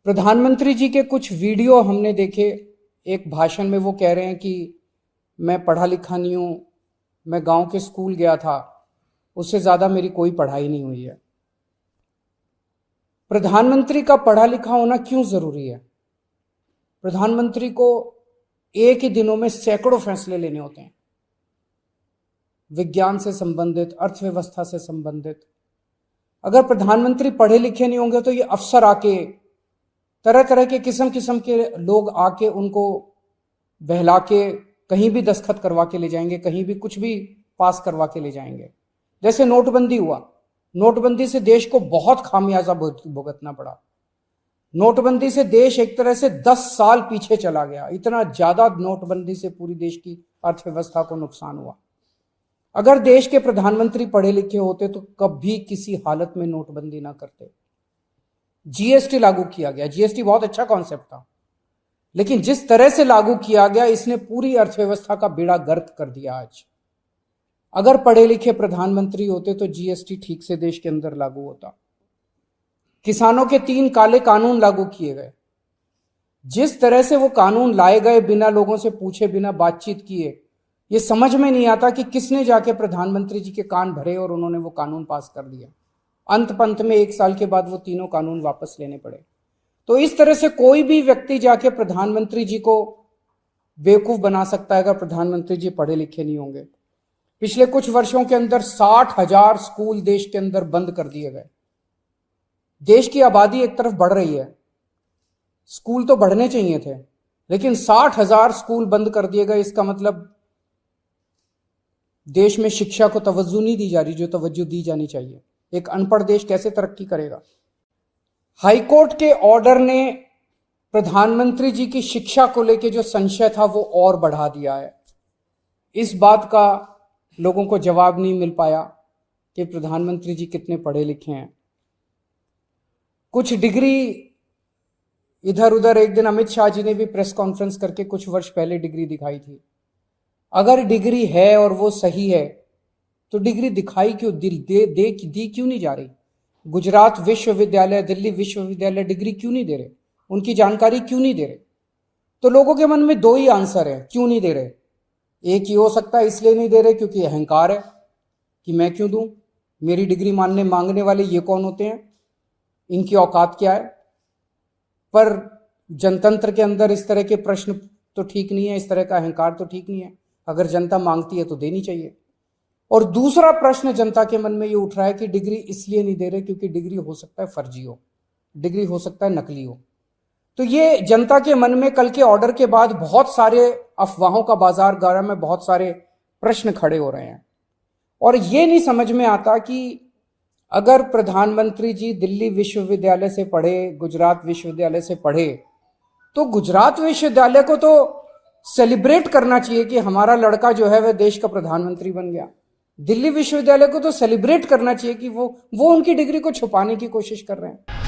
प्रधानमंत्री जी के कुछ वीडियो हमने देखे। एक भाषण में वो कह रहे हैं कि मैं पढ़ा लिखा नहीं हूं, मैं गांव के स्कूल गया था, उससे ज्यादा मेरी कोई पढ़ाई नहीं हुई है। प्रधानमंत्री का पढ़ा लिखा होना क्यों जरूरी है? प्रधानमंत्री को एक ही दिनों में सैकड़ों फैसले लेने होते हैं, विज्ञान से संबंधित, अर्थव्यवस्था से संबंधित। अगर प्रधानमंत्री पढ़े लिखे नहीं होंगे तो ये अफसर आके, तरह तरह के किस्म किस्म के लोग आके उनको बहला के कहीं भी दस्तखत करवा के ले जाएंगे, कहीं भी कुछ भी पास करवा के ले जाएंगे। जैसे नोटबंदी हुआ, नोटबंदी से देश को बहुत खामियाजा भुगतना पड़ा। नोटबंदी से देश एक तरह से 10 साल पीछे चला गया। इतना ज्यादा नोटबंदी से पूरी देश की अर्थव्यवस्था को नुकसान हुआ। अगर देश के प्रधानमंत्री पढ़े लिखे होते तो कभी किसी हालत में नोटबंदी ना करते। जीएसटी लागू किया गया, जीएसटी बहुत अच्छा कॉन्सेप्ट था, लेकिन जिस तरह से लागू किया गया इसने पूरी अर्थव्यवस्था का बेड़ा गर्क कर दिया। आज अगर पढ़े लिखे प्रधानमंत्री होते तो जीएसटी ठीक से देश के अंदर लागू होता। किसानों के 3 काले कानून लागू किए गए। जिस तरह से वो कानून लाए गए, बिना लोगों से पूछे, बिना बातचीत किए, ये समझ में नहीं आता कि किसने जाके प्रधानमंत्री जी के कान भरे और उन्होंने वो कानून पास कर दिया। अंत पंत में 1 साल के बाद वो तीनों कानून वापस लेने पड़े। तो इस तरह से कोई भी व्यक्ति जाके प्रधानमंत्री जी को बेवकूफ बना सकता है अगर प्रधानमंत्री जी पढ़े लिखे नहीं होंगे। पिछले कुछ वर्षों के अंदर 60,000 स्कूल देश के अंदर बंद कर दिए गए। देश की आबादी एक तरफ बढ़ रही है, स्कूल तो बढ़ने चाहिए थे, लेकिन 60,000 स्कूल बंद कर दिए गए। इसका मतलब देश में शिक्षा को तवज्जो नहीं दी जा रही जो तवज्जो दी जानी चाहिए। एक अनपढ़ देश कैसे तरक्की करेगा? हाईकोर्ट के ऑर्डर ने प्रधानमंत्री जी की शिक्षा को लेकर जो संशय था वो और बढ़ा दिया है। इस बात का लोगों को जवाब नहीं मिल पाया कि प्रधानमंत्री जी कितने पढ़े लिखे हैं। कुछ डिग्री इधर उधर, एक दिन अमित शाह जी ने भी प्रेस कॉन्फ्रेंस करके कुछ वर्ष पहले डिग्री दिखाई थी। अगर डिग्री है और वो सही है तो डिग्री दिखाई क्यों, दी क्यों नहीं जा रही? गुजरात विश्वविद्यालय, दिल्ली विश्वविद्यालय डिग्री क्यों नहीं दे रहे? उनकी जानकारी क्यों नहीं दे रहे? तो लोगों के मन में 2 ही आंसर है क्यों नहीं दे रहे। एक ही हो सकता है इसलिए नहीं दे रहे क्योंकि अहंकार है कि मैं क्यों दूं, मेरी डिग्री मांगने वाले ये कौन होते हैं, इनकी औकात क्या है। पर जनतंत्र के अंदर इस तरह के प्रश्न तो ठीक नहीं है, इस तरह का अहंकार तो ठीक नहीं है। अगर जनता मांगती है तो देनी चाहिए। और दूसरा प्रश्न जनता के मन में ये उठ रहा है कि डिग्री इसलिए नहीं दे रहे क्योंकि डिग्री हो सकता है फर्जी हो, डिग्री हो सकता है नकली हो। तो ये जनता के मन में कल के ऑर्डर के बाद बहुत सारे अफवाहों का बाजार गारा में बहुत सारे प्रश्न खड़े हो रहे हैं। और ये नहीं समझ में आता कि अगर प्रधानमंत्री जी दिल्ली विश्वविद्यालय से पढ़े, गुजरात विश्वविद्यालय से पढ़े, तो गुजरात विश्वविद्यालय को तो सेलिब्रेट करना चाहिए कि हमारा लड़का जो है वह देश का प्रधानमंत्री बन गया। दिल्ली विश्वविद्यालय को तो सेलिब्रेट करना चाहिए कि वो उनकी डिग्री को छुपाने की कोशिश कर रहे हैं।